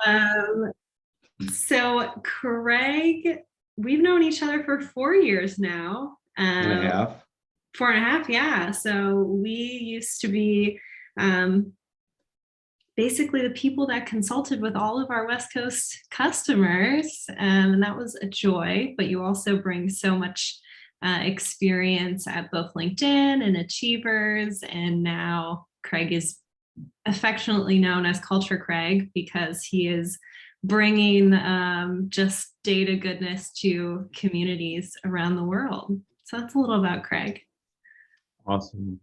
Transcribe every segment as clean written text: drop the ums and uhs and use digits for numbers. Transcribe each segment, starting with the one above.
Um, so Craig, we've known each other for 4 years now. And a half. 4.5, yeah. So we used to be basically the people that consulted with all of our West Coast customers. And that was a joy, but you also bring so much experience at both LinkedIn and Achievers. And now Craig is affectionately known as Culture Craig because he is bringing just data goodness to communities around the world. So that's a little about Craig. Awesome.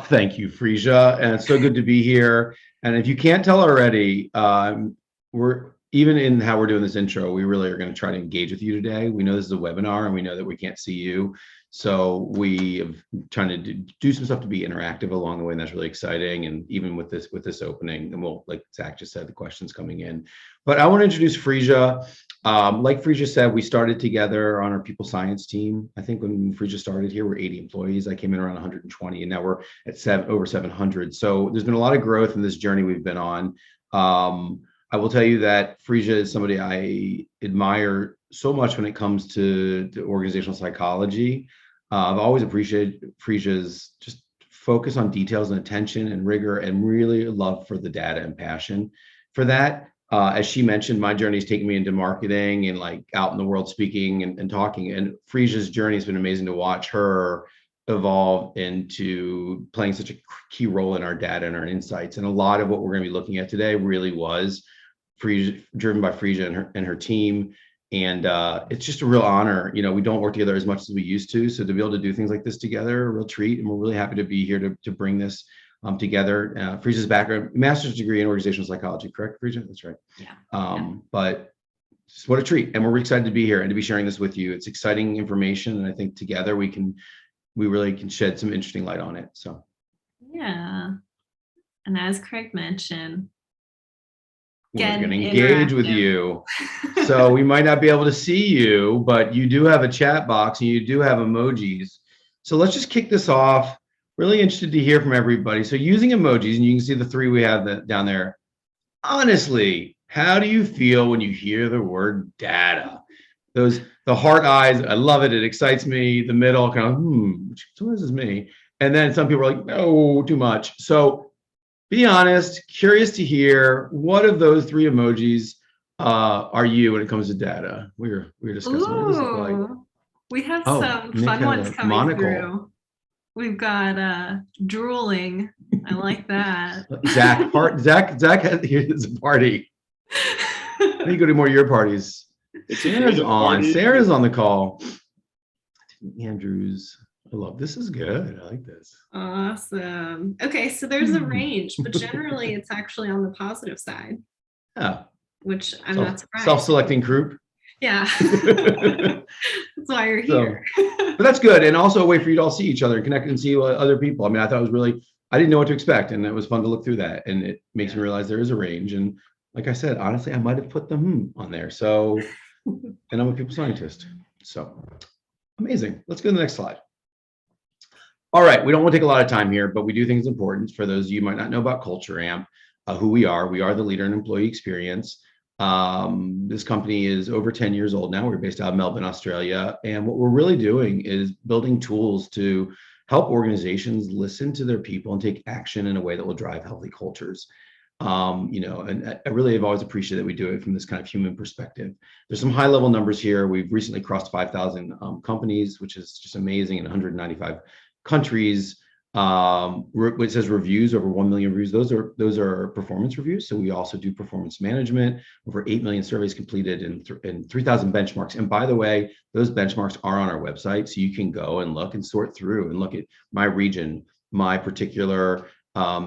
Thank you, Fresia. And it's so good to be here. And if you can't tell already, we're even in how we're doing this intro, we really are going to try to engage with you today. We know this is a webinar and we know that we can't see you. So we have trying to do some stuff to be interactive along the way, and that's really exciting. And even with this opening, and we'll, like Zach just said, the questions coming in. But I want to introduce Fresia. Like Fresia said, we started together on our people science team. I think when Fresia started here, we're 80 employees. I came in around 120, and now we're at over 700. So there's been a lot of growth in this journey we've been on. I will tell you that Fresia is somebody I admire so much when it comes to organizational psychology. I've always appreciated Fresia's just focus on details and attention and rigor and really love for the data and passion for that. As she mentioned, my journey has taken me into marketing and like out in the world speaking and talking. And Fresia's journey has been amazing to watch her evolve into playing such a key role in our data and our insights. And a lot of what we're going to be looking at today really was driven by Fresia and her team. And it's just a real honor. You know, we don't work together as much as we used to. So to be able to do things like this together, a real treat. And we're really happy to be here to bring this together. Fresia's background, master's degree in organizational psychology, correct, Fresia? That's right. Yeah. But just what a treat. And we're excited to be here and to be sharing this with you. It's exciting information. And I think together we really can shed some interesting light on it. So. Yeah. And as Craig mentioned, we're going to engage with you. So we might not be able to see you, but you do have a chat box and you do have emojis. So let's just kick this off. Really interested to hear from everybody. So using emojis, and you can see the three we have down there. Honestly, how do you feel when you hear the word data? The heart eyes, I love it. It excites me. The middle kind of, so this is me. And then some people are like, no, too much. So be honest, curious to hear what of those three emojis are you when it comes to data? We were discussing what does this look like. We have some fun ones coming through. We've got drooling. I like that. Zach has a party. I need to go to more of your parties. Sarah's on. Sarah's on the call. Andrews. I love this. Is good. I like this. Awesome. Okay, so there's a range, but generally it's actually on the positive side. Yeah. Which I'm not surprised. Self-selecting group. Yeah. That's why you're here. But that's good. And also a way for you to all see each other and connect and see other people. I mean, I thought it was really, I didn't know what to expect. And it was fun to look through that. And it makes me realize there is a range. And like I said, honestly, I might have put the on there. So, and I'm a people scientist. So amazing. Let's go to the next slide. All right, we don't want to take a lot of time here, but we do think it's important for those of you who might not know about Culture Amp, who we are. We are the leader in employee experience. This company is over 10 years old now. We're based out of Melbourne, Australia. And what we're really doing is building tools to help organizations listen to their people and take action in a way that will drive healthy cultures. And I really have always appreciated that we do it from this kind of human perspective. There's some high level numbers here. We've recently crossed 5,000 companies, which is just amazing, in 195 countries. It says reviews, over 1 million reviews. Those are performance reviews. So we also do performance management, over 8 million surveys completed in 3,000 benchmarks. And by the way, those benchmarks are on our website. So you can go and look and sort through and look at my region, my particular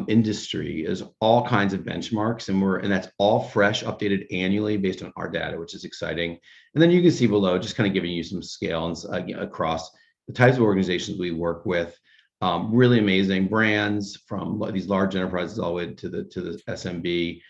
industry, is all kinds of benchmarks. And that's all fresh, updated annually based on our data, which is exciting. And then you can see below, just kind of giving you some scale across the types of organizations we work with. Really amazing brands from these large enterprises all the way to the SMB.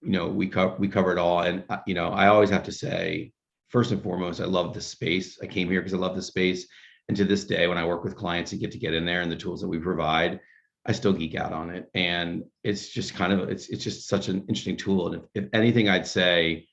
We cover it all. And I always have to say, first and foremost, I love the space. I came here because I love the space. And to this day, when I work with clients and get in there and the tools that we provide, I still geek out on it. And it's just kind of, it's just such an interesting tool. And if anything, I'd say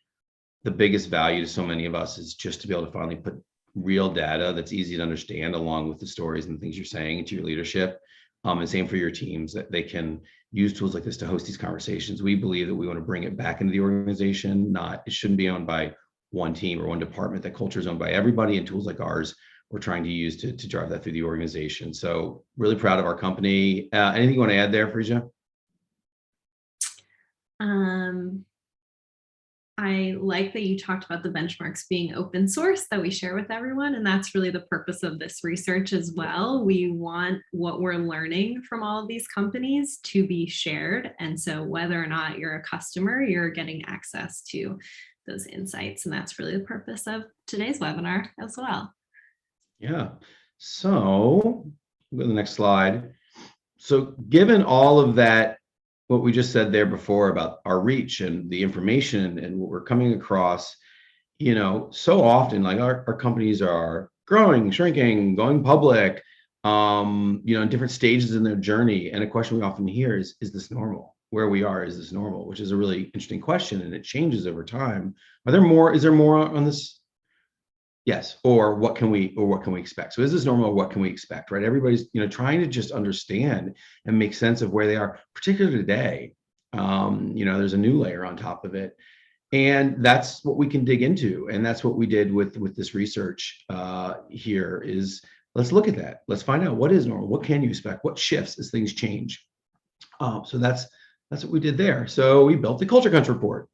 the biggest value to so many of us is just to be able to finally put real data that's easy to understand along with the stories and things you're saying into your leadership. And same for your teams, that they can use tools like this to host these conversations. We believe that we want to bring it back into the organization. Not, it shouldn't be owned by one team or one department. That culture is owned by everybody, and tools like ours we're trying to use to drive that through the organization. So really proud of our company. Anything you want to add there, Fresia? I like that you talked about the benchmarks being open source that we share with everyone. And that's really the purpose of this research as well. We want what we're learning from all of these companies to be shared. And so whether or not you're a customer, you're getting access to those insights. And that's really the purpose of today's webinar as well. Yeah. So go to the next slide. So given all of that, what we just said there before about our reach and the information and what we're coming across, so often like our companies are growing, shrinking, going public, in different stages in their journey. And a question we often hear is this normal? Where we are, is this normal? Which is a really interesting question, and it changes over time. Is there more on this? Yes. Or what can we expect? So is this normal, or what can we expect, right? Everybody's, trying to just understand and make sense of where they are, particularly today. There's a new layer on top of it. And that's what we can dig into. And that's what we did with this research here is let's look at that. Let's find out what is normal. What can you expect? What shifts as things change? So that's what we did there. So we built the Culture Crunch report.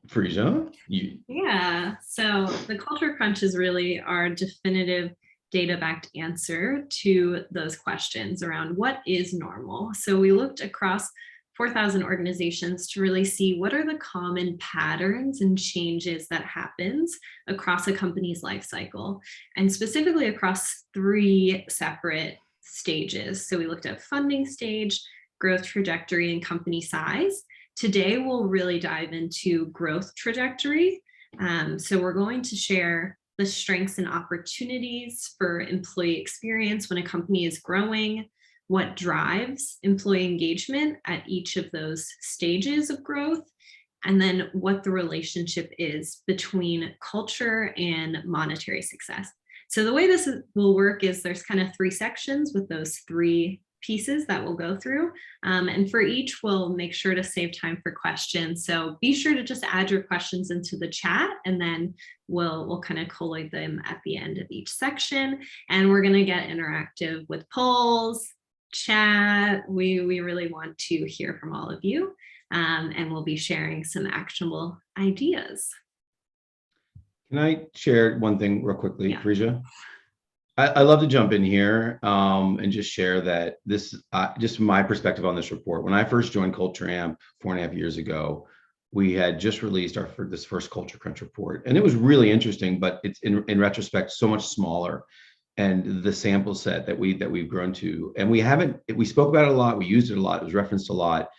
Fresia, Yeah, so the Culture Crunch is really our definitive data-backed answer to those questions around what is normal. So we looked across 4,000 organizations to really see what are the common patterns and changes that happens across a company's life cycle, and specifically across 3 separate stages. So we looked at funding stage, growth trajectory, and company size. Today, we'll really dive into growth trajectory. So we're going to share the strengths and opportunities for employee experience when a company is growing, what drives employee engagement at each of those stages of growth, and then what the relationship is between culture and monetary success. So the way this will work is there's kind of 3 sections with those 3 pieces that we'll go through. And for each, we'll make sure to save time for questions. So be sure to just add your questions into the chat, and then we'll kind of collate them at the end of each section. And we're going to get interactive with polls, chat. We really want to hear from all of you. And we'll be sharing some actionable ideas. can I share one thing real quickly, Yeah. Fresia? I love to jump in here and just share that this, just from my perspective on this report. When I first joined Culture Amp 4.5 years ago, we had just released this first Culture Crunch report, and it was really interesting. But it's in retrospect so much smaller, and the sample set that we've grown to, and we spoke about it a lot, we used it a lot, it was referenced a lot,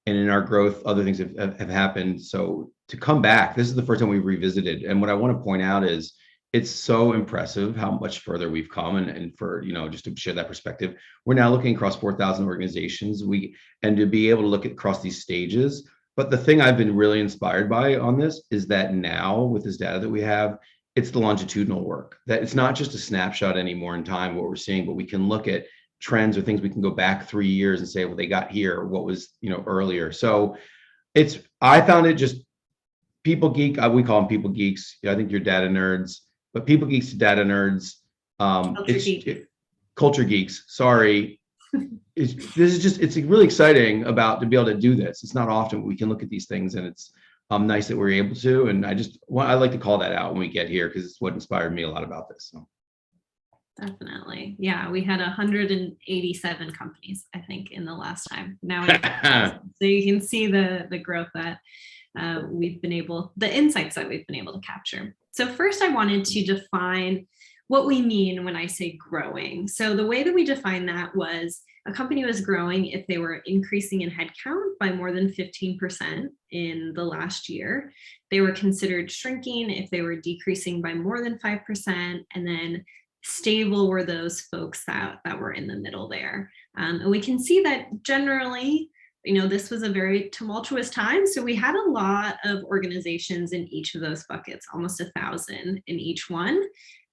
and in our growth, other things have happened. So to come back, this is the first time we've revisited, and what I want to point out is, it's so impressive how much further we've come, and for just to share that perspective, we're now looking across 4,000 organizations, and to be able to look across these stages. But the thing I've been really inspired by on this is that now with this data that we have, it's the longitudinal work, that it's not just a snapshot anymore in time what we're seeing, but we can look at trends or things. We can go back 3 years and say, well, they got here, what was earlier. So I found it just people geek. We call them people geeks. I think you're data nerds. But people geeks to data nerds, culture geeks. Sorry, it's really exciting to be able to do this. It's not often we can look at these things, and it's nice that we're able to. And I like to call that out when we get here, because it's what inspired me a lot about this. So. Definitely, yeah. We had 187 companies, I think, in the last time. Now, so you can see the growth that the insights that we've been able to capture. So first, I wanted to define what we mean when I say growing. So the way that we define that was a company was growing if they were increasing in headcount by more than 15% in the last year. They were considered shrinking if they were decreasing by more than 5%, and then stable were those folks that were in the middle there. And we can see that generally, this was a very tumultuous time. So we had a lot of organizations in each of those buckets, almost 1,000 in each one.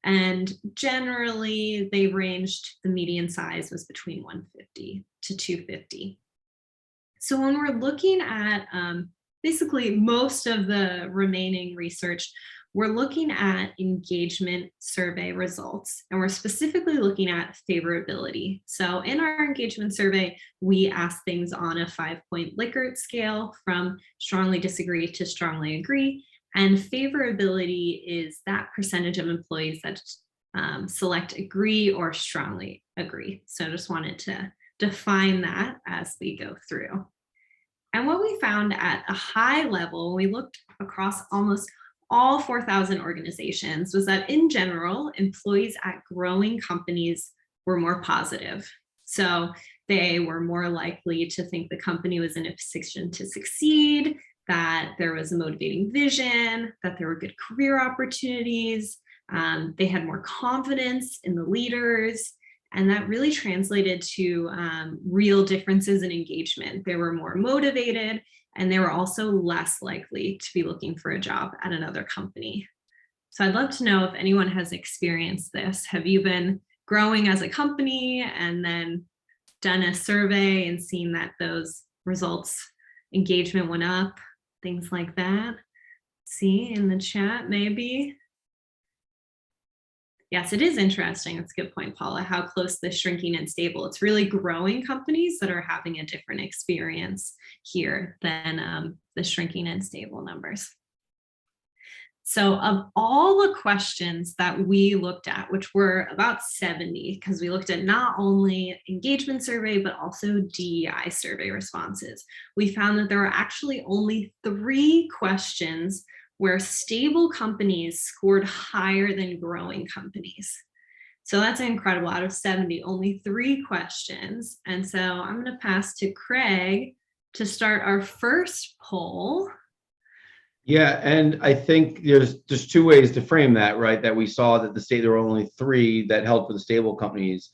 And generally they ranged, the median size was between 150 to 250. So when we're looking at basically most of the remaining research, we're looking at engagement survey results, and we're specifically looking at favorability. So in our engagement survey, we ask things on a 5-point Likert scale from strongly disagree to strongly agree. And favorability is that percentage of employees that select agree or strongly agree. So I just wanted to define that as we go through. And what we found at a high level, we looked across almost all 4,000 organizations, was that in general, employees at growing companies were more positive. So they were more likely to think the company was in a position to succeed, that there was a motivating vision, that there were good career opportunities. They had more confidence in the leaders. And that really translated to real differences in engagement. They were more motivated, and they were also less likely to be looking for a job at another company. So I'd love to know if anyone has experienced this. Have you been growing as a company and then done a survey and seen that those results, engagement went up, things like that? See in the chat, maybe. Yes, it is interesting. That's a good point, Paula, how close the shrinking and stable. It's really growing companies that are having a different experience here than the shrinking and stable numbers. So of all the questions that we looked at, which were about 70, because we looked at not only engagement survey, but also DEI survey responses, we found that there were actually only 3 questions where stable companies scored higher than growing companies. So that's incredible. Out of 70, only 3 questions. And so I'm going to pass to Craig to start our first poll. Yeah, and I think there's 2 ways to frame that, right? That we saw that there were only 3 that held for the stable companies,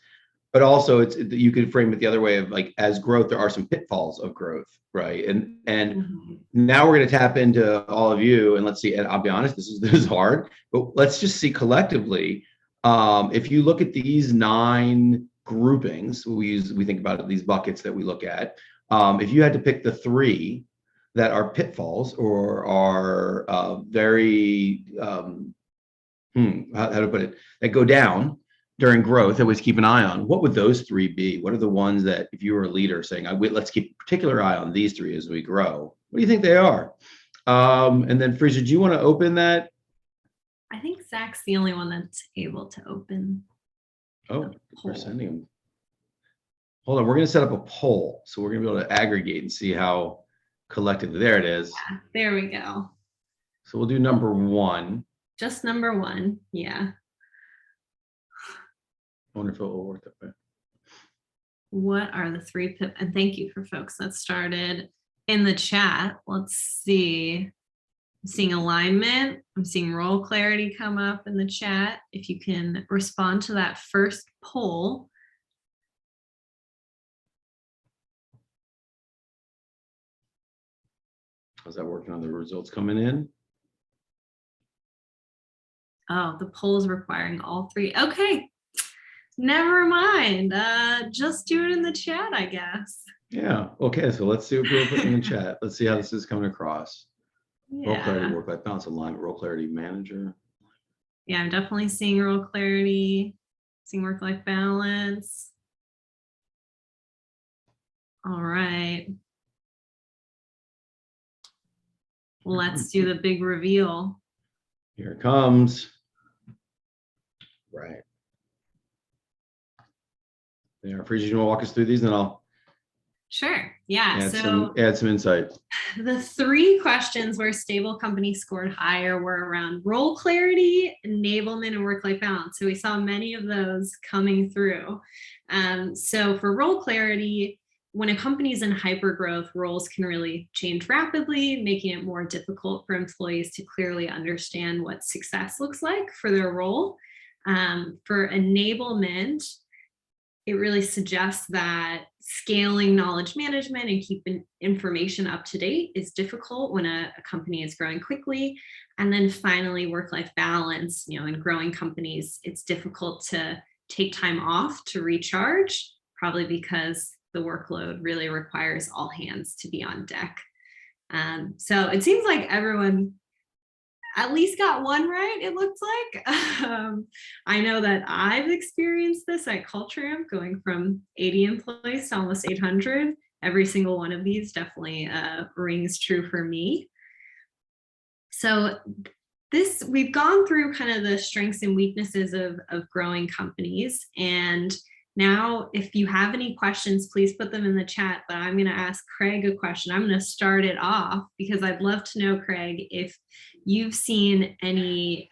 but also you could frame it the other way of like, as growth, there are some pitfalls of growth, right? And now we're going to tap into all of you, and let's see. And I'll be honest, this is hard, but let's just see collectively. If you look at these 9 groupings, we think about it, these buckets that we look at. If you had to pick the 3 that are pitfalls or are very how to put it, that go down during growth that we keep an eye on, what would those 3 be? What are the ones that, if you were a leader saying, let's keep a particular eye on these 3 as we grow, what do you think they are? And then Fresia, do you want to open that? I think Zach's the only one that's able to open. Oh, we're sending them. Hold on, we're going to set up a poll, so we're going to be able to aggregate and see how collectively. There it is. Yeah, there we go. So we'll do number 1. Just number 1, yeah. I wonder if it will work that way. What are the 3 and thank you for folks that started in the chat. Let's see. I'm seeing alignment. I'm seeing role clarity come up in the chat. If you can respond to that first poll. How's that working on the results coming in? Oh, the poll is requiring all 3. Okay, never mind. Just do it in the chat, I guess. Yeah. Okay. So let's see what people put in the chat. Let's see how this is coming across. Yeah. Role clarity, work-life balance, alignment, role clarity, manager. Yeah, I'm definitely seeing role clarity, seeing work-life balance. All right. Let's do the big reveal. Here it comes. Right. There. Fresia, you want to walk us through these, and then I'll Sure. Yeah. Add some insight. The 3 questions where stable companies scored higher were around role clarity, enablement, and work-life balance. So we saw many of those coming through. So for role clarity, when a company is in hypergrowth, roles can really change rapidly, making it more difficult for employees to clearly understand what success looks like for their role. For enablement, it really suggests that scaling knowledge management and keeping information up to date is difficult when a company is growing quickly. And then finally, work-life balance, in growing companies, it's difficult to take time off to recharge, probably because the workload really requires all hands to be on deck. So it seems like everyone at least got one right, it looks like. I know that I've experienced this at CultureAmp, going from 80 employees to almost 800. Every single one of these definitely rings true for me. So we've gone through kind of the strengths and weaknesses of growing companies. And now, if you have any questions, please put them in the chat, but I'm going to ask Craig a question. I'm going to start it off because I'd love to know, Craig, if you've seen any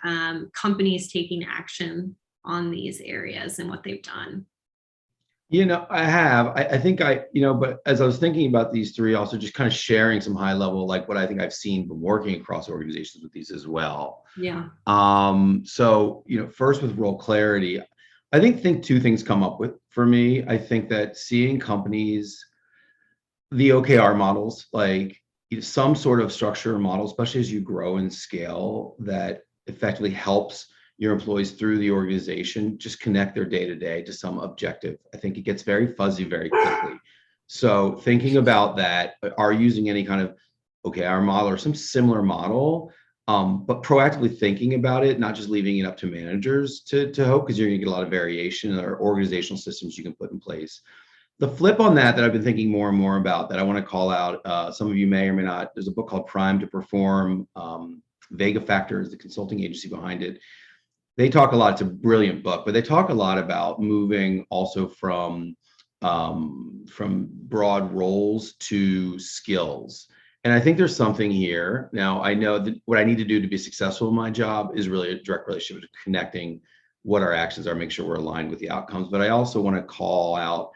companies taking action on these areas and what they've done. I have. I think but as I was thinking about these three, also just kind of sharing some high level, like what I think I've seen from working across organizations with these as well. Yeah. So, first with role clarity, I think two things come up with for me. I think that seeing companies, the OKR models, like some sort of structure or model, especially as you grow and scale, that effectively helps your employees through the organization just connect their day-to-day to some objective. I think it gets very fuzzy very quickly. So thinking about that, are using any kind of OKR model or some similar model, but proactively thinking about it, not just leaving it up to managers to hope, because you're going to get a lot of variation in our organizational systems you can put in place. The flip on that I've been thinking more and more about, that I want to call out, some of you may or may not, there's a book called Prime to Perform. Vega Factor is the consulting agency behind it. They talk a lot, it's a brilliant book, but they talk a lot about moving also from broad roles to skills. And I think there's something here. Now, I know that what I need to do to be successful in my job is really a direct relationship to connecting what our actions are, make sure we're aligned with the outcomes. But I also want to call out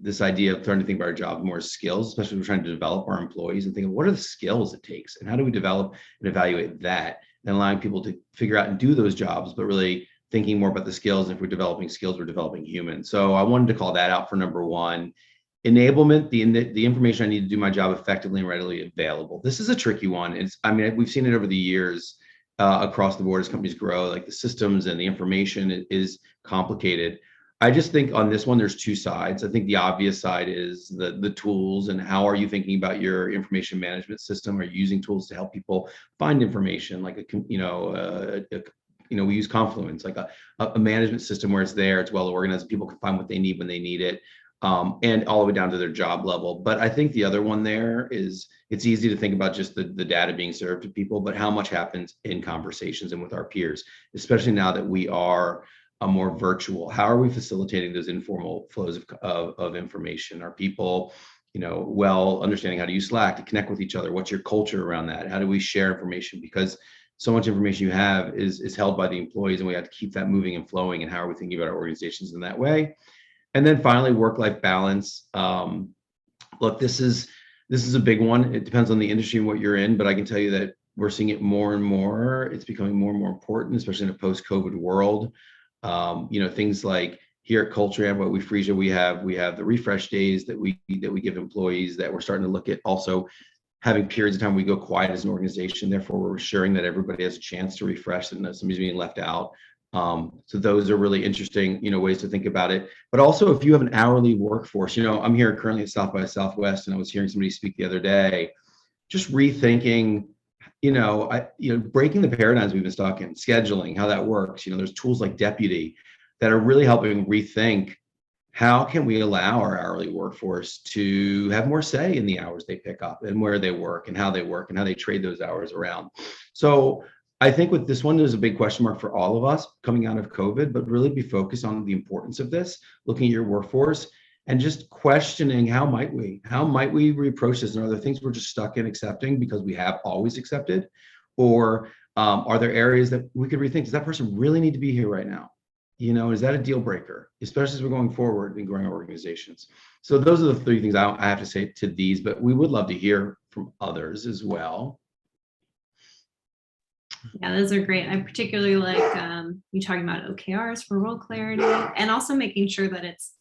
this idea of trying to think about our job more as skills, especially when we're trying to develop our employees, and think of what are the skills it takes and how do we develop and evaluate that, and allowing people to figure out and do those jobs, but really thinking more about the skills. And if we're developing skills, we're developing humans. So I wanted to call that out for number one. Enablement, the information I need to do my job effectively and readily available. This is a tricky one. We've seen it over the years across the board as companies grow, like the systems and the information is complicated. I just think on this one, there's two sides. I think the obvious side is the tools, and how are you thinking about your information management system? Are you using tools to help people find information, like we use Confluence, like a management system where it's there, it's well organized, people can find what they need when they need it, and all the way down to their job level. But I think the other one there is, it's easy to think about just the data being served to people, but how much happens in conversations and with our peers, especially now that we are a more virtual. How are we facilitating those informal flows of information? Are people, well understanding how to use Slack to connect with each other? What's your culture around that? How do we share information? Because so much information you have is held by the employees, and we have to keep that moving and flowing. And how are we thinking about our organizations in that way? And then finally, work-life balance. Look, this is a big one. It depends on the industry and what you're in, but I can tell you that we're seeing it more and more. It's becoming more and more important, especially in a post-COVID world. Things like here at CultureAmp, what Fresia, we have the refresh days that we give employees, that we're starting to look at also having periods of time we go quiet as an organization. Therefore, we're assuring that everybody has a chance to refresh and that somebody's being left out. So those are really interesting, ways to think about it. But also, if you have an hourly workforce, I'm here currently at South by Southwest, and I was hearing somebody speak the other day, just rethinking, breaking the paradigms we've been stuck in, scheduling, how that works. There's tools like Deputy that are really helping rethink how can we allow our hourly workforce to have more say in the hours they pick up and where they work and how they trade those hours around. So I think with this one, there's a big question mark for all of us coming out of COVID, but really be focused on the importance of this, looking at your workforce and just questioning how might we reapproach this, and are there things we're just stuck in accepting because we have always accepted, or are there areas that we could rethink? Does that person really need to be here right now? Is that a deal breaker, especially as we're going forward and growing our organizations? So those are the three things I have to say to these, but we would love to hear from others as well. Yeah, those are great. I particularly like you talking about OKRs for role clarity, and also making sure that it's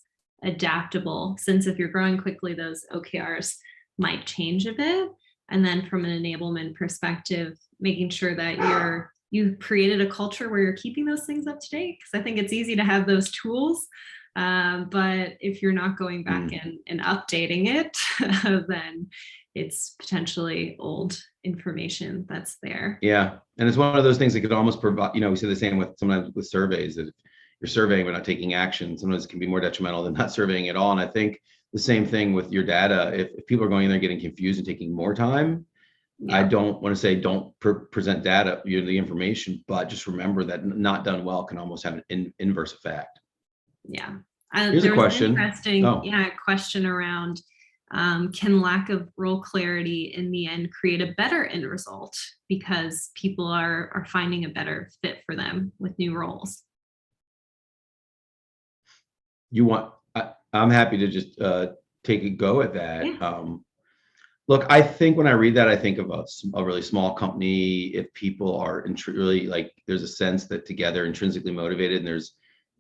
adaptable, since if you're growing quickly, those OKRs might change a bit. And then from an enablement perspective, making sure that you've created a culture where you're keeping those things up to date. Because I think it's easy to have those tools, but if you're not going back and updating it, then it's potentially old information that's there. Yeah. And it's one of those things that could almost provide, we say the same with sometimes with surveys, that if you're surveying but not taking action, sometimes it can be more detrimental than not surveying at all. And I think the same thing with your data. If people are going in there getting confused and taking more time, I don't want to say don't present data, the information, but just remember that not done well can almost have an inverse effect. Yeah. Here's a question. An interesting question around, can lack of role clarity in the end create a better end result because people are finding a better fit for them with new roles? I'm happy to just take a go at that. Yeah. Look, I think when I read that, I think of a really small company. If people are really like, there's a sense that together intrinsically motivated, and there's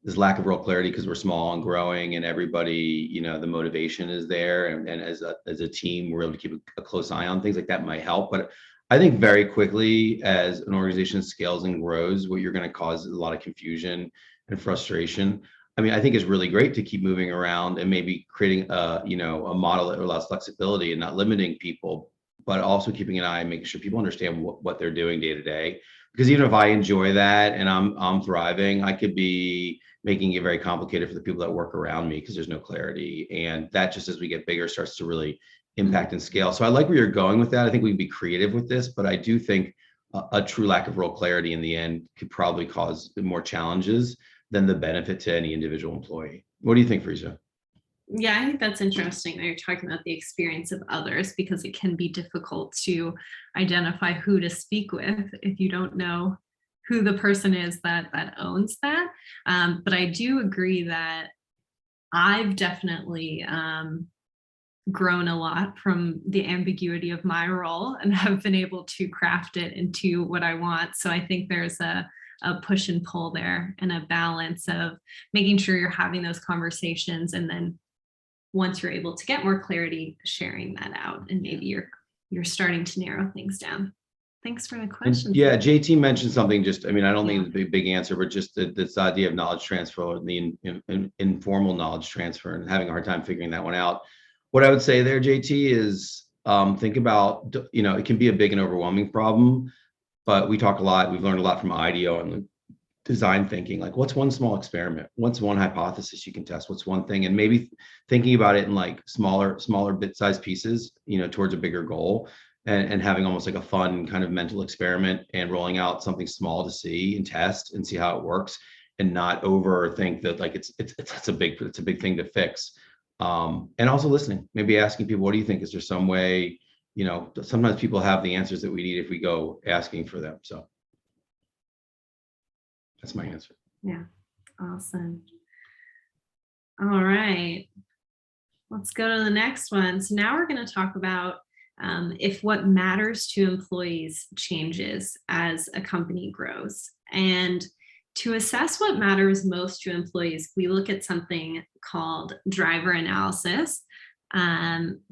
this lack of real clarity because we're small and growing, and everybody, the motivation is there, and as a team, we're able to keep a close eye on things like that might help. But I think very quickly, as an organization scales and grows, what you're going to cause is a lot of confusion and frustration. I mean, I think it's really great to keep moving around and maybe creating a model that allows flexibility and not limiting people, but also keeping an eye and making sure people understand what they're doing day to day. Because even if I enjoy that and I'm thriving, I could be making it very complicated for the people that work around me because there's no clarity. And that, just as we get bigger, starts to really impact and scale. So I like where you're going with that. I think we can be creative with this, but I do think a true lack of role clarity in the end could probably cause more challenges than the benefit to any individual employee. What do you think, Fresia? Yeah, I think that's interesting that you're talking about the experience of others, because it can be difficult to identify who to speak with if you don't know who the person is that owns that. But I do agree that I've definitely grown a lot from the ambiguity of my role and have been able to craft it into what I want. So I think there's a push and pull there, and a balance of making sure you're having those conversations, and then once you're able to get more clarity, sharing that out, and maybe you're starting to narrow things down. Thanks for the question. Yeah, JT mentioned something. Just, I mean, I don't think it's a big answer, but just this idea of knowledge transfer, the informal knowledge transfer, and having a hard time figuring that one out. What I would say there, JT, is think about, it can be a big and overwhelming problem, but we talk a lot. We've learned a lot from IDEO and design thinking. Like, what's one small experiment? What's one hypothesis you can test? What's one thing? And maybe thinking about it in like smaller bit-sized pieces, towards a bigger goal, and having almost like a fun kind of mental experiment and rolling out something small to see and test and see how it works, and not overthink that like it's a big thing to fix. And also listening, maybe asking people, what do you think? Is there some way? Sometimes people have the answers that we need if we go asking for them. So that's my answer. Yeah. Awesome. All right. Let's go to the next one. So now we're going to talk about if what matters to employees changes as a company grows. And to assess what matters most to employees, we look at something called driver analysis.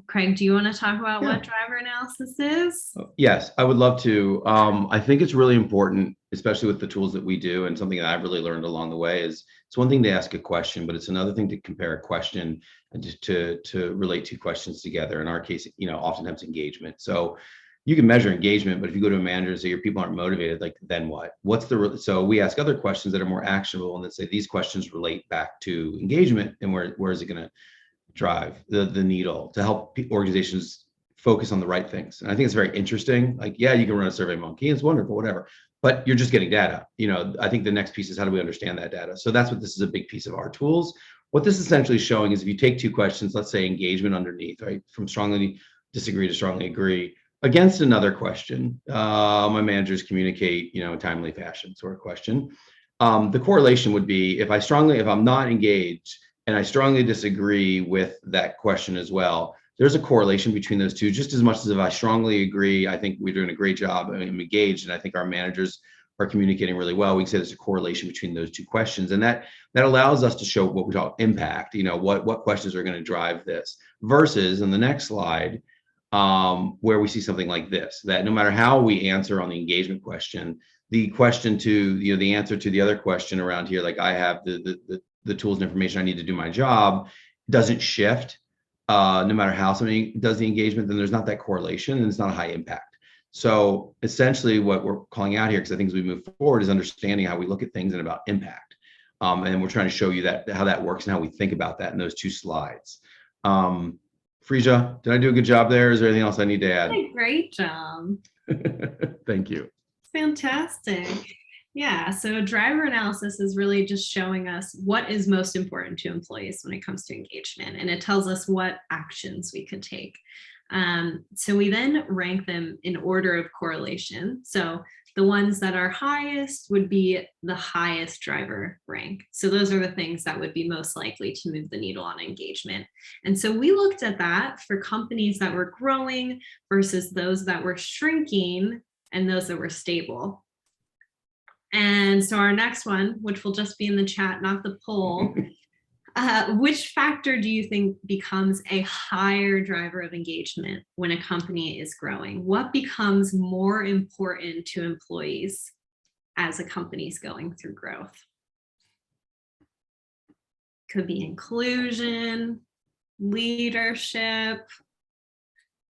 Craig, do you want to talk about what driver analysis is? Yes, I would love to. I think it's really important, especially with the tools that we do, and something that I've really learned along the way is it's one thing to ask a question, but it's another thing to compare a question and just to relate two questions together. In our case, oftentimes engagement. So you can measure engagement, but if you go to a manager and say your people aren't motivated, like then what? So we ask other questions that are more actionable and that say these questions relate back to engagement, and where is it going to drive the needle to help organizations focus on the right things. And I think it's very interesting. Like, yeah, you can run a survey monkey, it's wonderful, whatever, but you're just getting data. I think the next piece is how do we understand that data? So that's what this is, a big piece of our tools. What this is essentially showing is if you take two questions, let's say engagement underneath, right, from strongly disagree to strongly agree, against another question, my managers communicate, in a timely fashion sort of question. The correlation would be if I'm not engaged and I strongly disagree with that question as well, there's a correlation between those two, just as much as if I strongly agree, I think we're doing a great job and I'm engaged, and I think our managers are communicating really well, we can say there's a correlation between those two questions. And that allows us to show what we call impact, what questions are going to drive this, versus in the next slide, where we see something like this, that no matter how we answer on the engagement question, the question to, the answer to the other question around here, like I have the tools and information I need to do my job, doesn't shift. No matter how somebody does the engagement, then there's not that correlation and it's not a high impact. So essentially what we're calling out here, because I think as we move forward, is understanding how we look at things and about impact. And we're trying to show you how that works and how we think about that in those two slides. Fresia, did I do a good job there? Is there anything else I need to add? Great job. Thank you. Fantastic. Yeah, so driver analysis is really just showing us what is most important to employees when it comes to engagement, and it tells us what actions we could take. So we then rank them in order of correlation. So the ones that are highest would be the highest driver rank. So those are the things that would be most likely to move the needle on engagement. And so we looked at that for companies that were growing versus those that were shrinking and those that were stable. And so our next one, which will just be in the chat, not the poll, which factor do you think becomes a higher driver of engagement when a company is growing? What becomes more important to employees as a company is going through growth? Could be inclusion, leadership.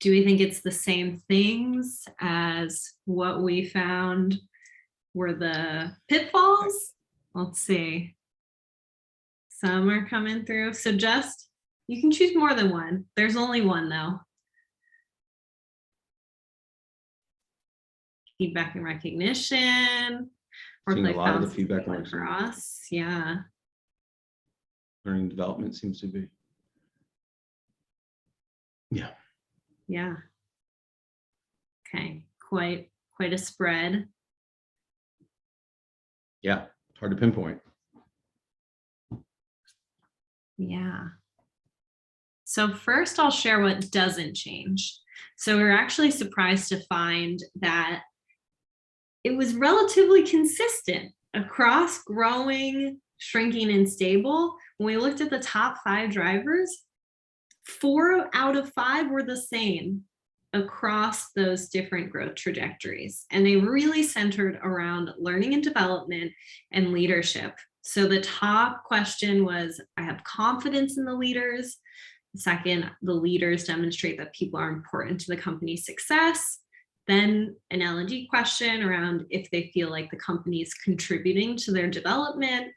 Do we think it's the same things as what we found were the pitfalls? Let's see. Some are coming through. So you can choose more than one. There's only one though. Feedback and recognition. Seeing a lot of the feedback and for us. Yeah. Learning development seems to be. Yeah. Yeah. Okay. Quite a spread. Yeah. It's hard to pinpoint. Yeah. So first I'll share what doesn't change. So we're actually surprised to find that it was relatively consistent across growing, shrinking, and stable. When we looked at the top 5 drivers, 4 out of 5 were the same across those different growth trajectories. And they really centered around learning and development and leadership. So the top question was, I have confidence in the leaders. Second, the leaders demonstrate that people are important to the company's success. Then an L&D question around if they feel like the company is contributing to their development.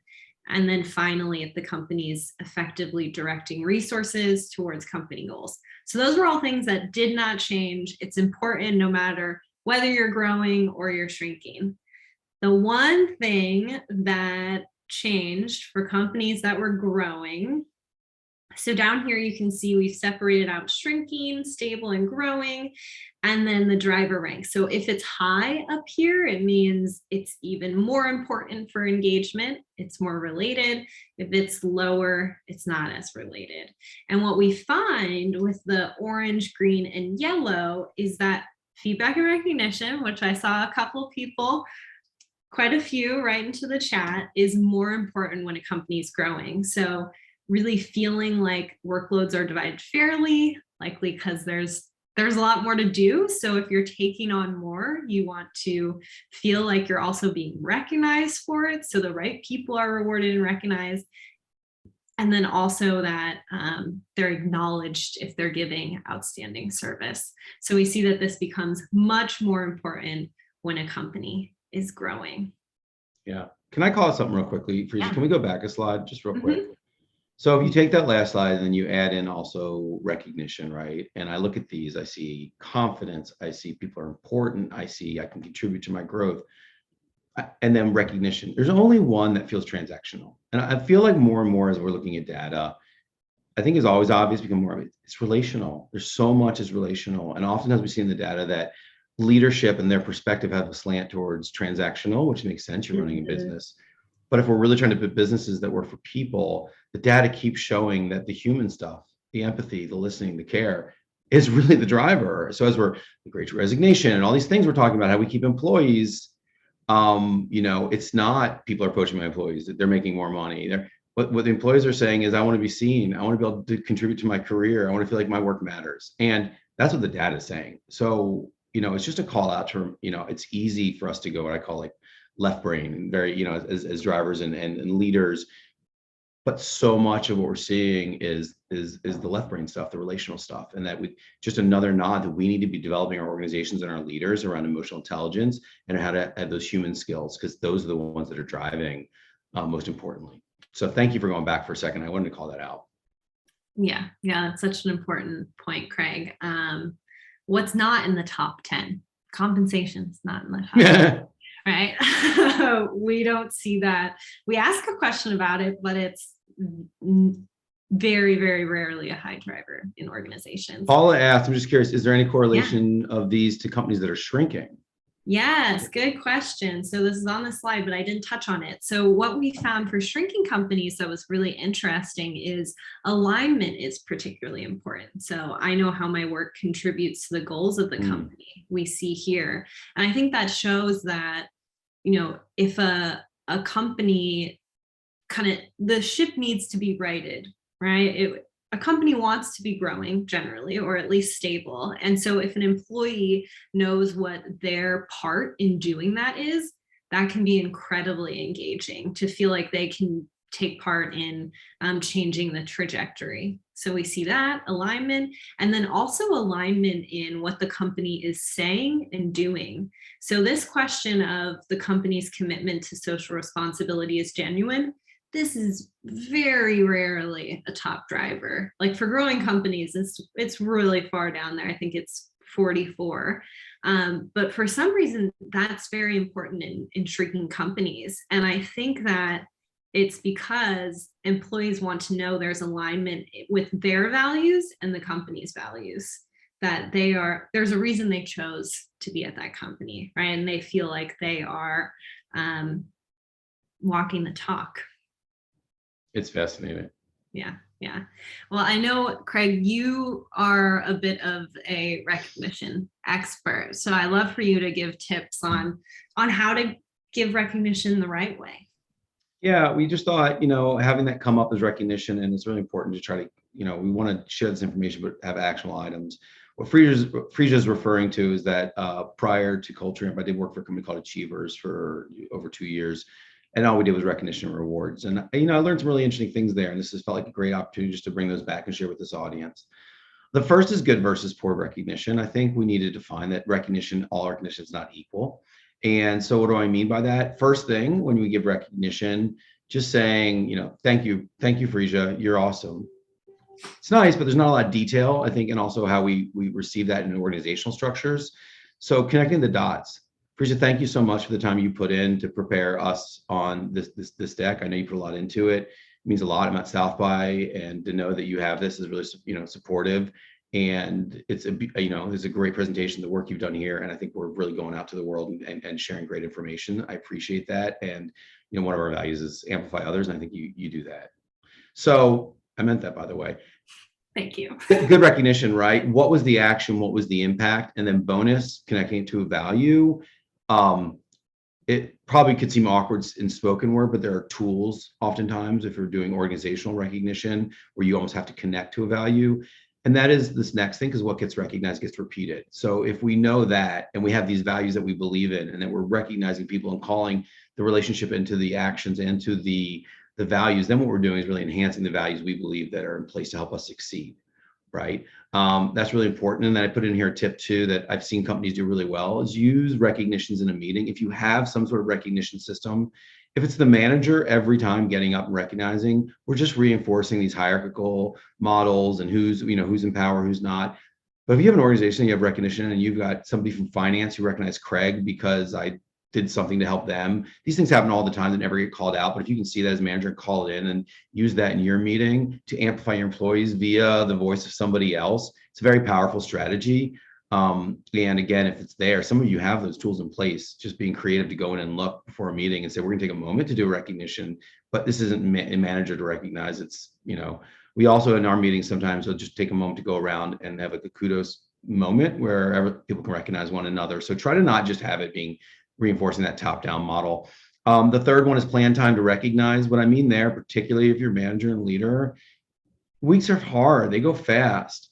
And then finally, if the company is effectively directing resources towards company goals. So those were all things that did not change. It's important no matter whether you're growing or you're shrinking. The one thing that changed for companies that were growing. So down here, you can see we've separated out shrinking, stable, and growing, and then the driver rank. So if it's high up here, it means it's even more important for engagement. It's more related. If it's lower, it's not as related. And what we find with the orange, green, and yellow is that feedback and recognition, which I saw a couple of people, quite a few right into the chat, is more important when a company is growing. So really feeling like workloads are divided fairly, likely because there's a lot more to do. So if you're taking on more, you want to feel like you're also being recognized for it. So the right people are rewarded and recognized. And then also that they're acknowledged if they're giving outstanding service. So we see that this becomes much more important when a company is growing. Yeah. Can I call it something real quickly? Fresia, Yeah. Can we go back a slide just real quick? So if you take that last slide and then you add in also recognition, right? And I look at these, I see confidence, I see people are important, I see I can contribute to my growth, and then recognition. There's only one that feels transactional. And I feel like more and more as we're looking at data, I think is always obvious, become more of it. It's relational. There's so much is relational. And oftentimes we see in the data that leadership and their perspective have a slant towards transactional, which makes sense. You're running a business. But if we're really trying to build businesses that work for people, the data keeps showing that the human stuff, the empathy, the listening, the care is really the driver. So as we're the great resignation and all these things we're talking about, how we keep employees It's not people are poaching my employees, that they're making more money. What the employees are saying is, I want to be seen. I want to be able to contribute to my career. I want to feel like my work matters. And that's what the data is saying. So, it's just a call out to, it's easy for us to go what I call like left brain and very, as drivers and leaders. But so much of what we're seeing is the left brain stuff, the relational stuff, and that we just another nod that we need to be developing our organizations and our leaders around emotional intelligence and how to add those human skills, because those are the ones that are driving most importantly. So thank you for going back for a second. I wanted to call that out. Yeah, that's such an important point, Craig. What's not in the top 10? Compensation's not in the top 10. Right? We don't see that. We ask a question about it, but it's very, very rarely a high driver in organizations. Paula asked, I'm just curious, is there any correlation of these to companies that are shrinking? Yes, good question. So this is on the slide, but I didn't touch on it. So what we found for shrinking companies that was really interesting is alignment is particularly important. So I know how my work contributes to the goals of the company we see here. And I think that shows that, if a company the ship needs to be righted, right? A company wants to be growing generally, or at least stable. And so if an employee knows what their part in doing that is, that can be incredibly engaging to feel like they can take part in changing the trajectory. So we see that alignment, and then also alignment in what the company is saying and doing. So this question of the company's commitment to social responsibility is genuine. This is very rarely a top driver. Like for growing companies, it's really far down there. I think it's 44. But for some reason, that's very important in shrinking companies. And I think that it's because employees want to know there's alignment with their values and the company's values, that there's a reason they chose to be at that company, right? And they feel like they are walking the talk. It's fascinating. Yeah. Well, I know, Craig, you are a bit of a recognition expert. So I love for you to give tips on how to give recognition the right way. Yeah, we just thought, having that come up as recognition, and it's really important to try to, we want to share this information, but have actionable items. What Fresia is referring to is that prior to CultureSpace, I did work for a company called Achievers for over 2 years. And all we did was recognition and rewards. And, I learned some really interesting things there. And this has felt like a great opportunity just to bring those back and share with this audience. The first is good versus poor recognition. I think we need to define that recognition, all recognition is not equal. And so what do I mean by that? First thing, when we give recognition, just saying, thank you, Fresia, you're awesome. It's nice, but there's not a lot of detail, I think, and also how we receive that in organizational structures. So connecting the dots. Fresia, thank you so much for the time you put in to prepare us on this deck. I know you put a lot into it. It means a lot. I'm at South by, and to know that you have this is really, supportive. And it's a great presentation, the work you've done here. And I think we're really going out to the world and sharing great information. I appreciate that. And, one of our values is amplify others. And I think you do that. So I meant that, by the way. Thank you. Good recognition, right? What was the action? What was the impact? And then bonus, connecting it to a value. It probably could seem awkward in spoken word, but there are tools oftentimes if you're doing organizational recognition where you almost have to connect to a value. And that is this next thing, because what gets recognized gets repeated. So if we know that, and we have these values that we believe in, and that we're recognizing people and calling the relationship into the actions and to the values, then what we're doing is really enhancing the values we believe that are in place to help us succeed. Right. That's really important. And then I put in here a tip too that I've seen companies do really well is use recognitions in a meeting. If you have some sort of recognition system, if it's the manager every time getting up and recognizing, we're just reinforcing these hierarchical models and who's in power, who's not. But if you have an organization, you have recognition, and you've got somebody from finance who recognized Craig because I did something to help them. These things happen all the time that never get called out. But if you can see that as a manager, call it in and use that in your meeting to amplify your employees via the voice of somebody else. It's a very powerful strategy. And again, if it's there, some of you have those tools in place, just being creative to go in and look before a meeting and say, we're gonna take a moment to do a recognition, but this isn't a manager to recognize. It's, we also in our meetings, sometimes we'll just take a moment to go around and have a kudos moment where people can recognize one another. So try to not just have it being reinforcing that top-down model. The third one is plan time to recognize. What I mean there, particularly if you're manager and leader, weeks are hard, they go fast.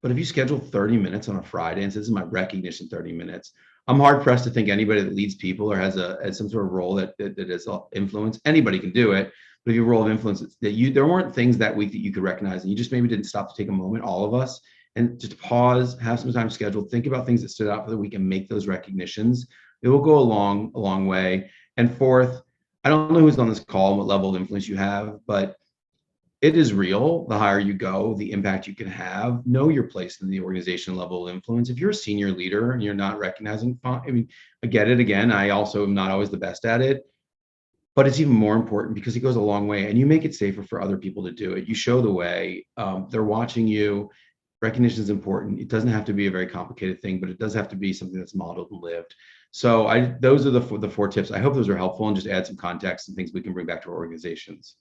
But if you schedule 30 minutes on a Friday and says, this is my recognition 30 minutes, I'm hard pressed to think anybody that leads people or has some sort of role that is influence. Anybody can do it, but if you have a role of influence, there weren't things that week that you could recognize, and you just maybe didn't stop to take a moment, all of us, and just pause, have some time scheduled, think about things that stood out for the week, and make those recognitions. It will go a long way. And fourth, I don't know who's on this call and what level of influence you have, but it is real. The higher you go, the impact you can have. Know your place in the organization level of influence. If you're a senior leader and you're not recognizing, I mean, I get it. Again, I also am not always the best at it, but it's even more important because it goes a long way, and you make it safer for other people to do it. You show the way. They're watching you. Recognition is important. It doesn't have to be a very complicated thing, but it does have to be something that's modeled and lived. So those are the four tips. I hope those are helpful and just add some context and things we can bring back to our organizations.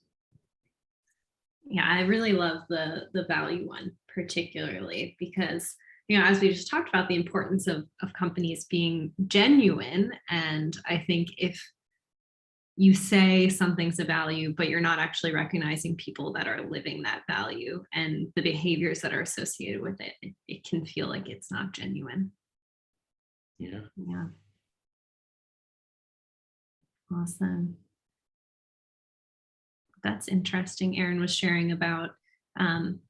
Yeah, I really love the value one particularly because, as we just talked about, the importance of companies being genuine. And I think if you say something's a value, but you're not actually recognizing people that are living that value and the behaviors that are associated with it, it can feel like it's not genuine. Yeah. Yeah. Awesome. That's interesting. Aaron was sharing about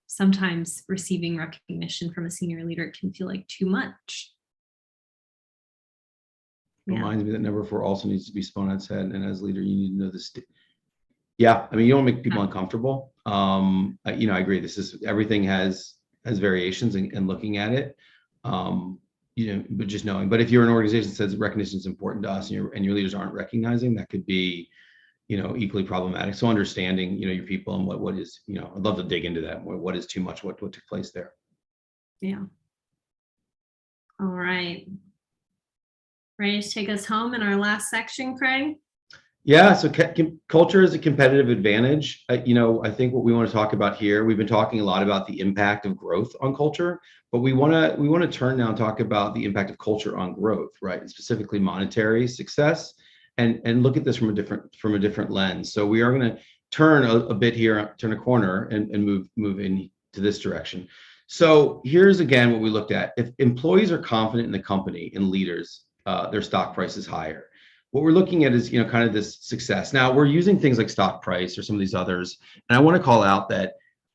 sometimes receiving recognition from a senior leader can feel like too much. Reminds me that number four also needs to be spun on its head. And as leader, you need to know this. Yeah, I mean, you don't make people uncomfortable. I agree. Everything has variations, and looking at it, but just knowing. But if you're an organization that says recognition is important to us, and your leaders aren't recognizing, that could be, equally problematic. So understanding, your people and what is, I'd love to dig into that. What is too much? What took place there? Yeah. All right. Ready to take us home in our last section, Craig? Yeah. So culture is a competitive advantage. I think what we want to talk about here, we've been talking a lot about the impact of growth on culture, but we want to turn now and talk about the impact of culture on growth, right? And specifically monetary success, and look at this from a different lens. So we are going to turn a bit here, turn a corner, and move into this direction. So here's again what we looked at. If employees are confident in the company and leaders, their stock price is higher. What we're looking at is, kind of this success. Now we're using things like stock price or some of these others, and I want to call out that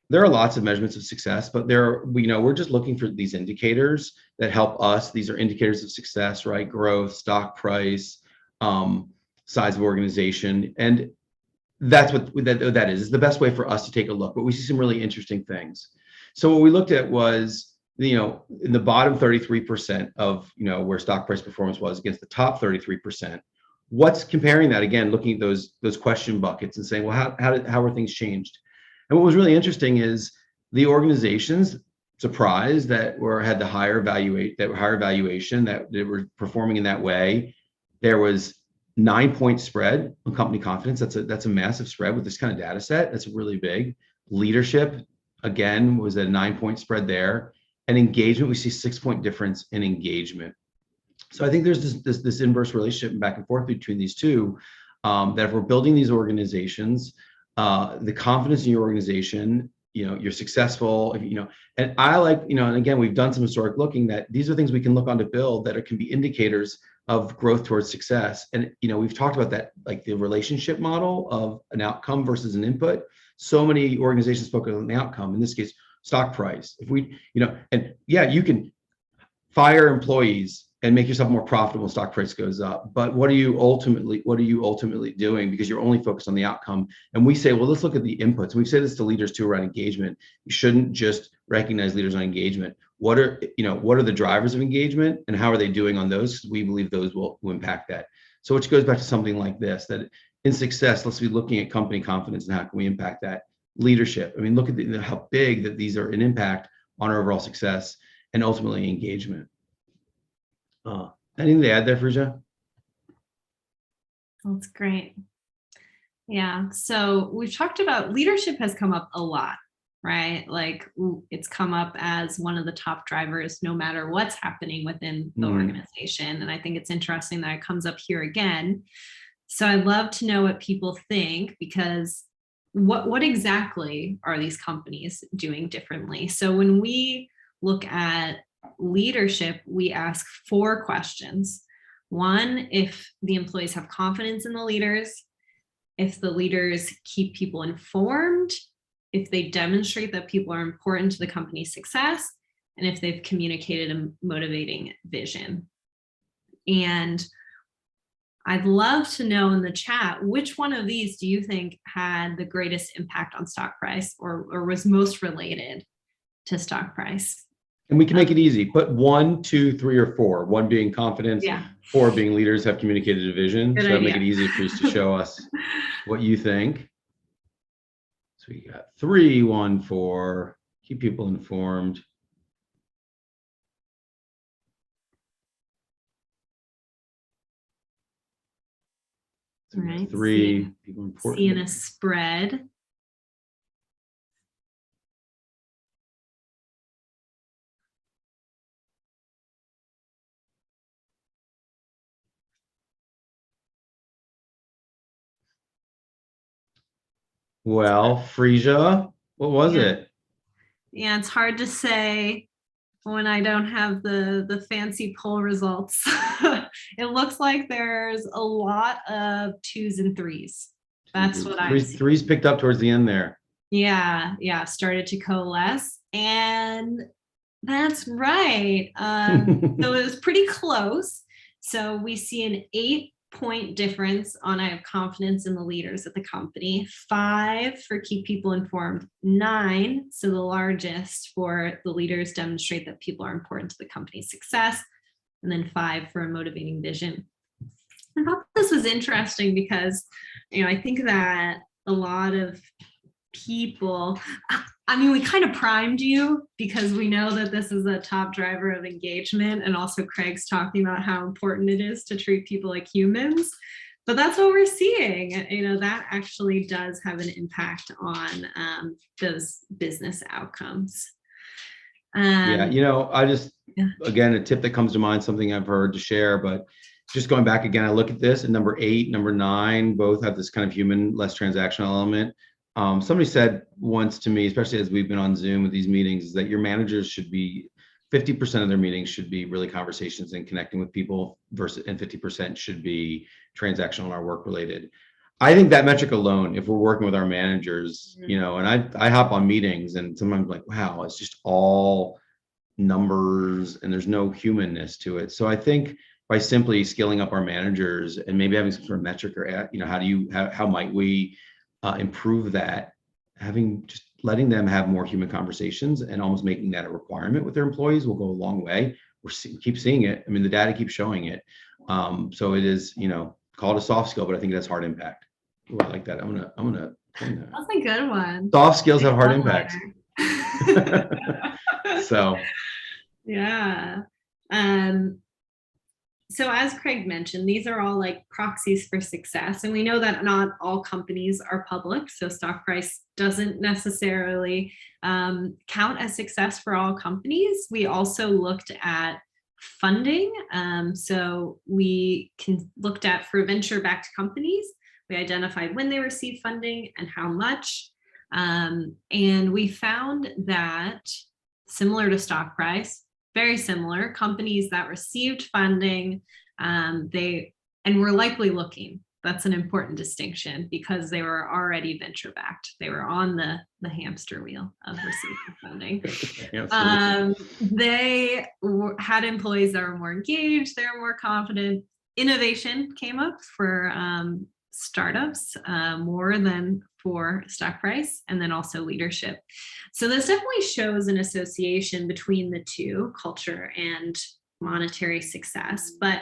there are lots of measurements of success, but we're just looking for these indicators that help us. These are indicators of success, right? Growth, stock price, size of organization, and that's what that is. It's the best way for us to take a look. But we see some really interesting things. So what we looked at was, in the bottom 33% of where stock price performance was against the top 33%. What's comparing that, again, looking at those question buckets and saying, well, how are things changed? And what was really interesting is the organizations surprised that had the higher valuation, that they were performing in that way. There was 9-point spread on company confidence. That's a massive spread with this kind of data set. That's really big. Leadership, again, was a 9-point spread there. And engagement, we see 6-point difference in engagement. So I think there's this inverse relationship back and forth between these two, that if we're building these organizations, the confidence in your organization, you're successful, and I like, and again, we've done some historic looking that these are things we can look on to build that can be indicators of growth towards success. And, we've talked about that, like the relationship model of an outcome versus an input. So many organizations focus on the outcome, in this case, stock price. If we, and yeah, you can fire employees and make yourself more profitable, stock price goes up. But what are you ultimately doing? Because you're only focused on the outcome. And we say, well, let's look at the inputs. And we say this to leaders too around engagement. You shouldn't just recognize leaders on engagement. What are the drivers of engagement, and how are they doing on those? Because we believe those will impact that. So which goes back to something like this, that in success, let's be looking at company confidence and how can we impact that. Leadership. I mean, look at how big that these are an impact on our overall success and ultimately engagement. Anything to add there, Fresia? That's great. Yeah. So we've talked about leadership has come up a lot right? Like it's come up as one of the top drivers, no matter what's happening within the organization. And I think it's interesting that it comes up here again. So I'd love to know what people think, because what exactly are these companies doing differently? So when we look at leadership, we ask 4 questions. One, if the employees have confidence in the leaders, if the leaders keep people informed, if they demonstrate that people are important to the company's success, and if they've communicated a motivating vision. And I'd love to know in the chat, which one of these do you think had the greatest impact on stock price, or was most related to stock price? And we can make it easy. Put 1, 2, 3, or 4. 1 being confidence, Yeah. 4 being leaders have communicated a vision. Good So that'll make idea. it easy for you to show us what you think. So we got 3, 1, 4. Keep people informed. So we got Right. 3 people important. Seeing a spread. Well, Fresia, what was Yeah. it? Yeah, it's hard to say when I don't have the fancy poll results. It looks like there's a lot of 2s and 3s. That's what I'm seeing. 3's picked up towards the end there. Yeah, started to coalesce, and that's right. So it was pretty close. So we see an 8-point difference on I have confidence in the leaders at the company, 5 for keep people informed, 9, so the largest, for the leaders demonstrate that people are important to the company's success, and then 5 for a motivating vision. I thought this was interesting because, I think that a lot of people, I mean, we kind of primed you because we know that this is a top driver of engagement, and also Craig's talking about how important it is to treat people like humans. But that's what we're seeing. That actually does have an impact on those business outcomes. Yeah, I just, again, a tip that comes to mind, something I've heard to share, but just going back again, I look at this, and number 8, number 9, both have this kind of human, less transactional element. Somebody said once to me, especially as we've been on Zoom with these meetings, is that your managers should be 50% of their meetings should be really conversations and connecting with people and 50% should be transactional or work related. I think that metric alone, if we're working with our managers, and I hop on meetings and sometimes I'm like, wow, it's just all numbers and there's no humanness to it. So I think by simply scaling up our managers and maybe having some sort of metric, or how might we improve that, just letting them have more human conversations and almost making that a requirement with their employees will go a long way. We keep seeing it. I mean, the data keeps showing it. So it is, call it a soft skill, but I think that's hard impact. Ooh, I like that. I'm gonna coin that. That's a good one. Soft skills have hard impacts. So yeah. So as Craig mentioned, these are all like proxies for success. And we know that not all companies are public. So stock price doesn't necessarily count as success for all companies. We also looked at funding. So we looked at for venture-backed companies, we identified when they received funding and how much. And we found that, similar to stock price, very similar, companies that received funding, and were likely looking. That's an important distinction because they were already venture backed. They were on the hamster wheel of receiving funding. They had employees that were more engaged, they were more confident. Innovation came up for startups more than for stock price, and then also leadership. So this definitely shows an association between the two, culture and monetary success. But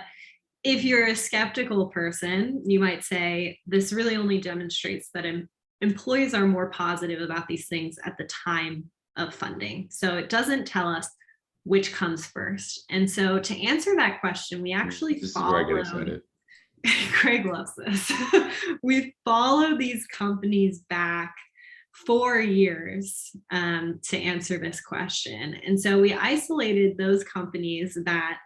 if you're a skeptical person, you might say this really only demonstrates that employees are more positive about these things at the time of funding. So it doesn't tell us which comes first. And so to answer that question, we actually this is where I get excited. Craig loves this. We follow these companies back 4 years to answer this question. And so we isolated those companies that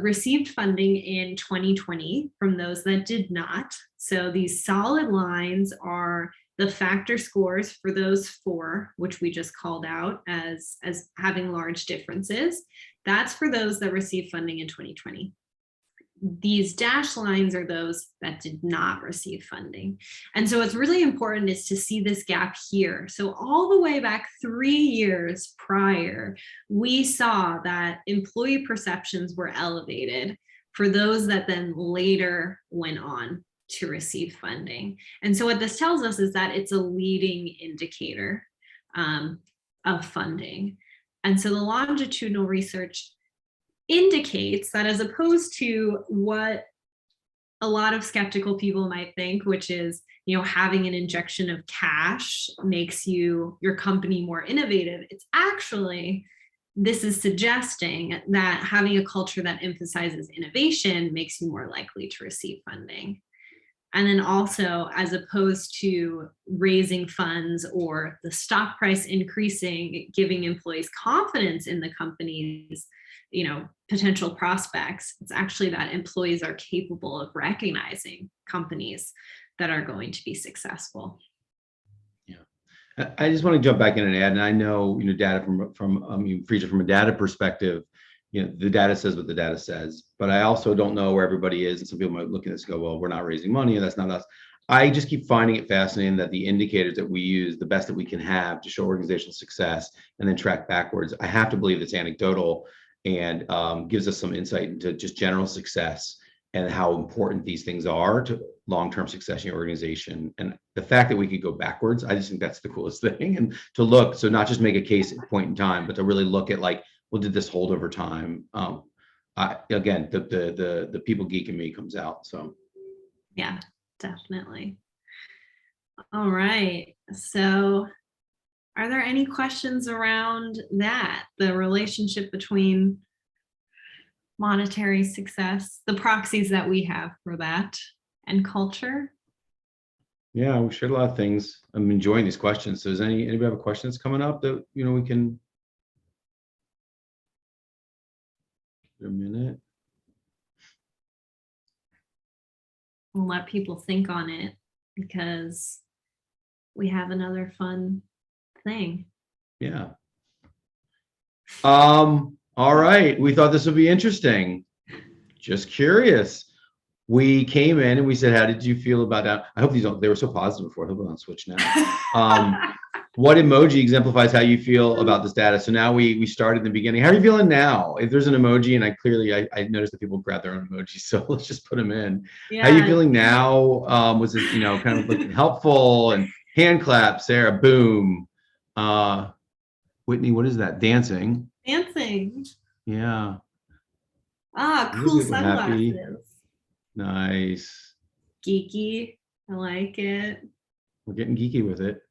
received funding in 2020 from those that did not. So these solid lines are the factor scores for those four, which we just called out as having large differences. That's for those that received funding in 2020. These dashed lines are those that did not receive funding. And so what's really important is to see this gap here. So all the way back 3 years prior, we saw that employee perceptions were elevated for those that then later went on to receive funding. And so what this tells us is that it's a leading indicator of funding. And so the longitudinal research indicates that, as opposed to what a lot of skeptical people might think, which is, having an injection of cash makes your company more innovative, it's actually, this is suggesting that having a culture that emphasizes innovation makes you more likely to receive funding. And then also, as opposed to raising funds or the stock price increasing, giving employees confidence in the company's potential prospects, it's actually that employees are capable of recognizing companies that are going to be successful. Yeah, I just want to jump back in and add, and I know data from Fresia, from a data perspective, the data says what the data says, but I also don't know where everybody is, and some people might look at this and go, well, we're not raising money, and that's not us. I just keep finding it fascinating that the indicators that we use, the best that we can have to show organizational success and then track backwards, I have to believe it's anecdotal and gives us some insight into just general success and how important these things are to long-term success in your organization. And the fact that we could go backwards, I just think that's the coolest thing. And to look, so not just make a case at point in time, but to really look at like, well, did this hold over time? Again, the people geek in me comes out. So yeah, definitely. All right. So are there any questions around that, the relationship between monetary success, the proxies that we have for that, and culture? Yeah, we shared a lot of things. I'm enjoying these questions. So does anybody have a question that's coming up that we can? A minute. We'll let people think on it because we have another fun thing. Yeah. All right. We thought this would be interesting. Just curious. We came in and we said, how did you feel about that? I hope they were so positive before. I hope we don't switch now. What emoji exemplifies how you feel about this data? So now we started in the beginning. How are you feeling now? If there's an emoji, and I noticed that people grab their own emojis, so let's just put them in. Yeah. How are you feeling now? Was it kind of looking helpful? And hand clap, Sarah, boom. Whitney, what is that? Dancing. Dancing. Yeah. Cool sunglasses. Happy. Nice. Geeky. I like it. We're getting geeky with it.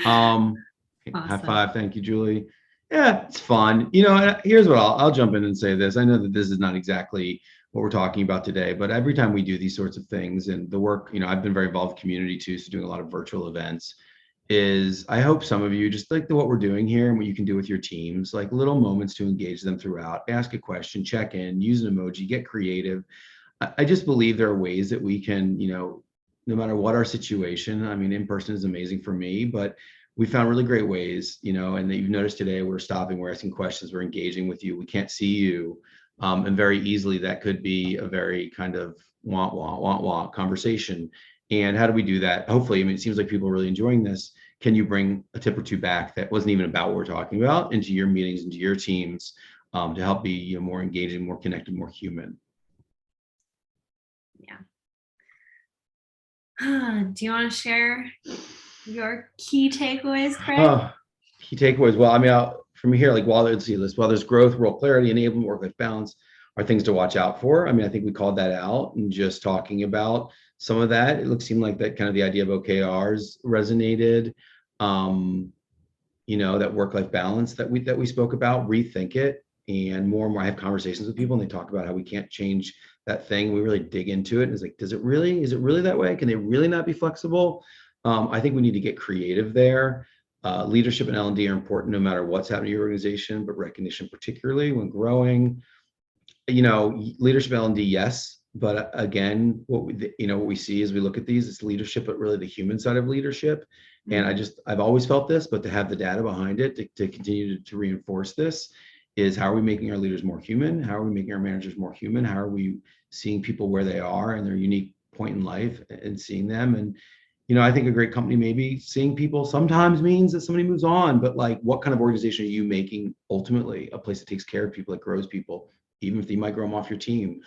Awesome. High five. Thank you, Julie. Yeah, it's fun. Here's what I'll jump in and say this. I know that this is not exactly what we're talking about today, but every time we do these sorts of things and the work, I've been very involved in community too, so doing a lot of virtual events, is I hope some of you just like what we're doing here and what you can do with your teams, like little moments to engage them throughout, ask a question, check in, use an emoji, get creative. I just believe there are ways that we can, no matter what our situation, I mean, in person is amazing for me, but we found really great ways, and that you've noticed today, we're stopping, we're asking questions, we're engaging with you. We can't see you. And very easily that could be a very kind of wah conversation. And how do we do that? Hopefully, it seems like people are really enjoying this. Can you bring a tip or two back that wasn't even about what we're talking about into your meetings, into your teams, to help be more engaging, more connected, more human? Yeah. Do you want to share your key takeaways, Craig? Key takeaways. Well, from here, like while there's growth, role clarity, enablement, work-life balance are things to watch out for. I think we called that out and just talking about some of that. It seemed like that kind of the idea of OKRs resonated. That work-life balance that we spoke about, rethink it, and more I have conversations with people and they talk about how we can't change that thing. We really dig into it. And it's like, is it really that way? Can they really not be flexible? I think we need to get creative there. Leadership and L&D are important no matter what's happening in your organization, but recognition, particularly when growing. Leadership L&D, yes, but again, what we see as we look at these is leadership, but really the human side of leadership. And I've always felt this, but to have the data behind it to continue to reinforce this is, how are we making our leaders more human? How are we making our managers more human? How are we seeing people where they are and their unique point in life and seeing them? And I think a great company, maybe seeing people sometimes means that somebody moves on, but like, what kind of organization are you making ultimately? A place that takes care of people, that grows people, even if you might grow them off your team.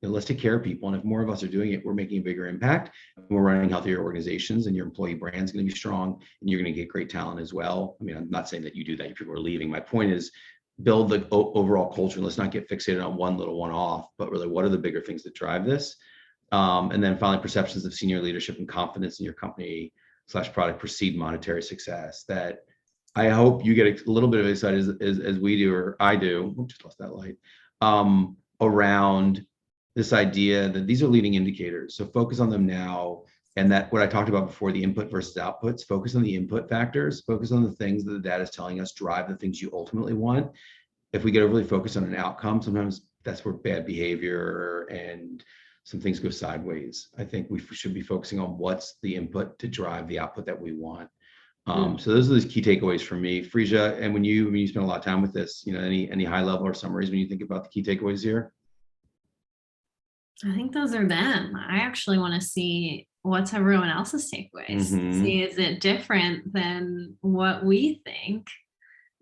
Let's take care of people. And if more of us are doing it, we're making a bigger impact. We're running healthier organizations, and your employee brand is going to be strong, and you're going to get great talent as well. I mean, I'm not saying that you do that, people are leaving. My point is, build the overall culture, and let's not get fixated on one little one-off, but really, what are the bigger things that drive this? And then finally, perceptions of senior leadership and confidence in your company / product precede monetary success. That I hope you get a little bit of insight as we do, or I do. Oops, just lost that light. Around this idea that these are leading indicators. So focus on them now. And that what I talked about before, the input versus outputs, focus on the input factors, focus on the things that the data is telling us drive the things you ultimately want. If we get overly focused on an outcome, sometimes that's where bad behavior and some things go sideways. I think we should be focusing on what's the input to drive the output that we want. So those are the key takeaways for me, Fresia. And when you spend a lot of time with this, any high level or summaries when you think about the key takeaways here? I think those are them. I actually want to see what's everyone else's takeaways. See, is it different than what we think?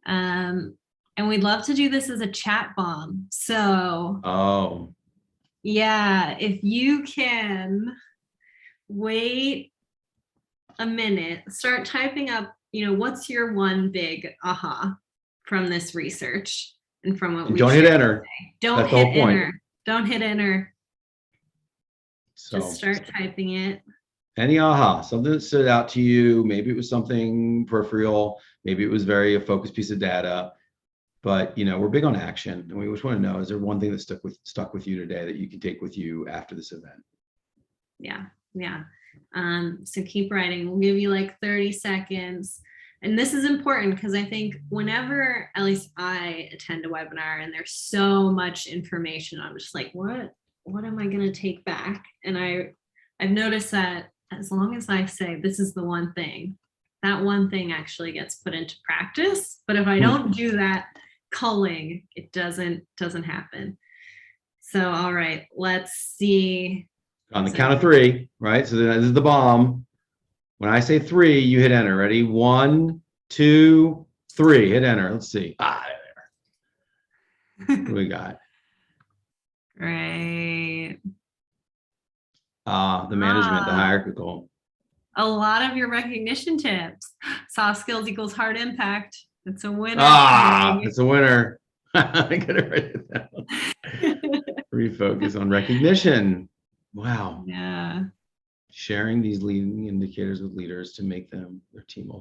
And we'd love to do this as a chat bomb. So, yeah, if you can wait a minute, start typing up, what's your one big aha from this research and from what we don't hit enter. Don't hit enter. Don't hit enter. So just start typing it. Any aha, something that stood out to you. Maybe it was something peripheral. Maybe it was a focused piece of data. But we're big on action, and we just want to know: is there one thing that stuck with you today that you can take with you after this event? Yeah. So keep writing. We'll give you like 30 seconds. And this is important because I think whenever, at least I attend a webinar and there's so much information, I'm just like, what am I going to take back? And I've noticed that as long as I say this is the one thing, that one thing actually gets put into practice. But if I don't do that culling, it doesn't happen. So, all right, let's see. On the count of three, right? So this is the bomb. When I say three, you hit enter. Ready? 1, 2, 3. Hit enter. Let's see. There. What do we got? Right. The management, the hierarchical. A lot of your recognition tips. Soft skills equals hard impact. It's a winner. It's a winner. I gotta write it down. Refocus on recognition. Wow. Yeah. Sharing these leading indicators with leaders to make them their team.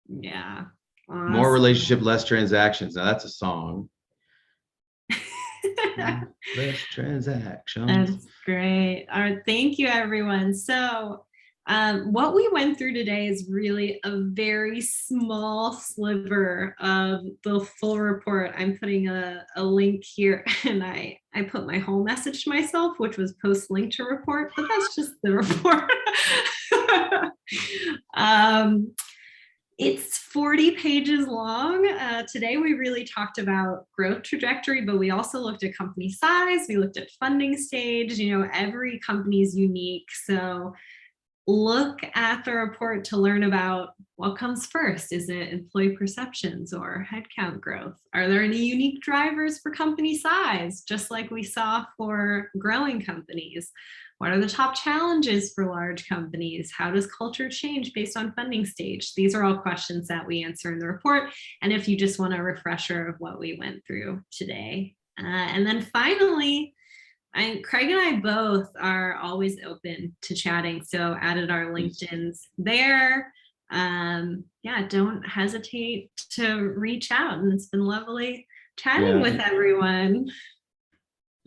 Yeah. Awesome. More relationship, less transactions. Now that's a song. Less transactions. That's great. All right. Thank you, everyone. So what we went through today is really a very small sliver of the full report. I'm putting a link here, and I put my whole message to myself, which was post link to report, but that's just the report. It's 40 pages long. Today, we really talked about growth trajectory, but we also looked at company size. We looked at funding stage. Every company is unique. So look at the report to learn about what comes first. Is it employee perceptions or headcount growth? Are there any unique drivers for company size, just like we saw for growing companies? What are the top challenges for large companies? How does culture change based on funding stage? These are all questions that we answer in the report. And if you just want a refresher of what we went through today. And then finally, Craig and I both are always open to chatting. So added our LinkedIn's there. Don't hesitate to reach out. And it's been lovely chatting with everyone.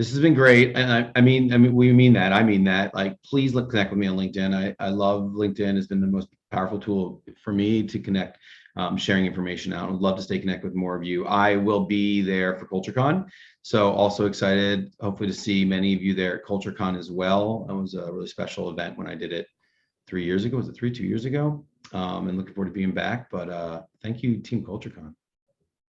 This has been great. And we mean that. I mean that. Like, please connect with me on LinkedIn. I love LinkedIn. Has been the most powerful tool for me to connect, sharing information out. I'd love to stay connected with more of you. I will be there for CultureCon. So also excited, hopefully, to see many of you there at CultureCon as well. That was a really special event when I did it 3 years ago. Was it 2 years ago? And looking forward to being back. But thank you, Team CultureCon.